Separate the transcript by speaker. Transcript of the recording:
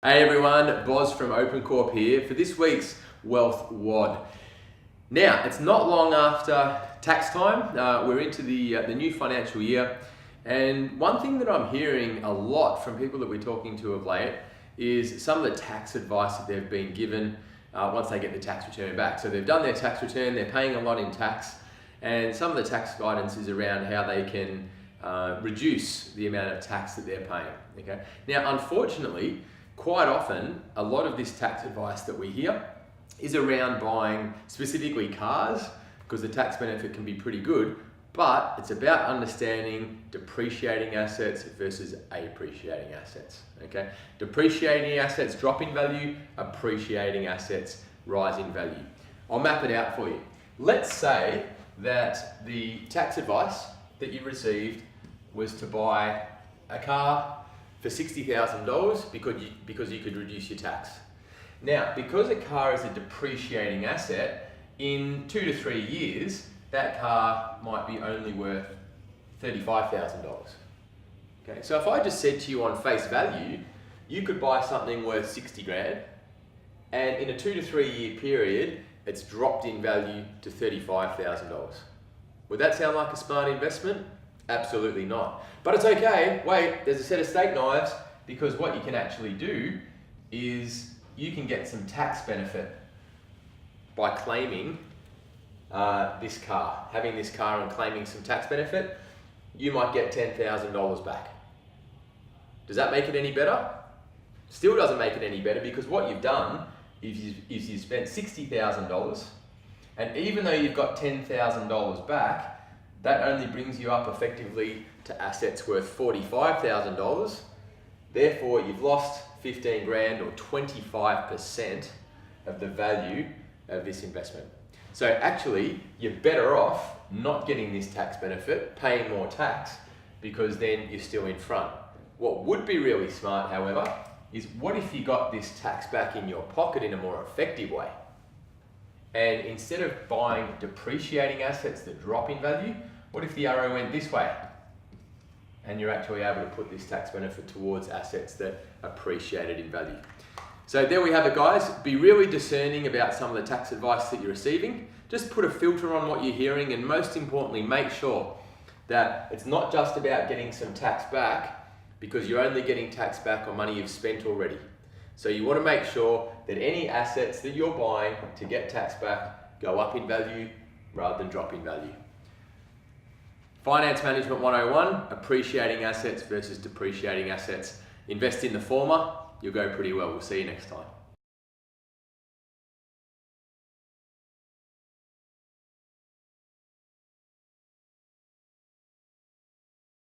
Speaker 1: Hey everyone, Boz from OpenCorp here for this week's Wealth WOD. Now, it's not long after tax time. We're into the new financial year, and one thing that I'm hearing a lot from people that we're talking to of late is some of the tax advice that they've been given once they get the tax return back. So they've done their tax return, they're paying a lot in tax, and some of the tax guidance is around how they can reduce the amount of tax that they're paying. Okay. Now, unfortunately, quite often, a lot of this tax advice that we hear is around buying specifically cars, because the tax benefit can be pretty good, but it's about understanding depreciating assets versus appreciating assets. Okay? Depreciating assets drop in value, appreciating assets rise in value. I'll map it out for you. Let's say that the tax advice that you received was to buy a car for $60,000 because you could reduce your tax. Now, because a car is a depreciating asset, in 2 to 3 years, that car might be only worth $35,000. Okay, so if I just said to you on face value, you could buy something worth 60 grand, and in a 2 to 3 year period, it's dropped in value to $35,000. Would that sound like a smart investment? Absolutely not. But it's okay, wait, there's a set of steak knives, because what you can actually do is you can get some tax benefit by claiming this car. Having this car and claiming some tax benefit, you might get $10,000 back. Does that make it any better? Still doesn't make it any better, because what you've done is you've spent $60,000, and even though you've got $10,000 back, that only brings you up effectively to assets worth $45,000. Therefore, you've lost 15 grand or 25% of the value of this investment. So actually, you're better off not getting this tax benefit, paying more tax, because then you're still in front. What would be really smart, however, is what if you got this tax back in your pocket in a more effective way? And instead of buying depreciating assets that drop in value, what if the arrow went this way? And you're actually able to put this tax benefit towards assets that appreciated in value. So there we have it, guys. Be really discerning about some of the tax advice that you're receiving. Just put a filter on what you're hearing, and most importantly, make sure that it's not just about getting some tax back, because you're only getting tax back on money you've spent already. So you want to make sure that any assets that you're buying to get tax back go up in value rather than drop in value. Finance Management 101, appreciating assets versus depreciating assets. Invest in the former, you'll go pretty well. We'll see you next time.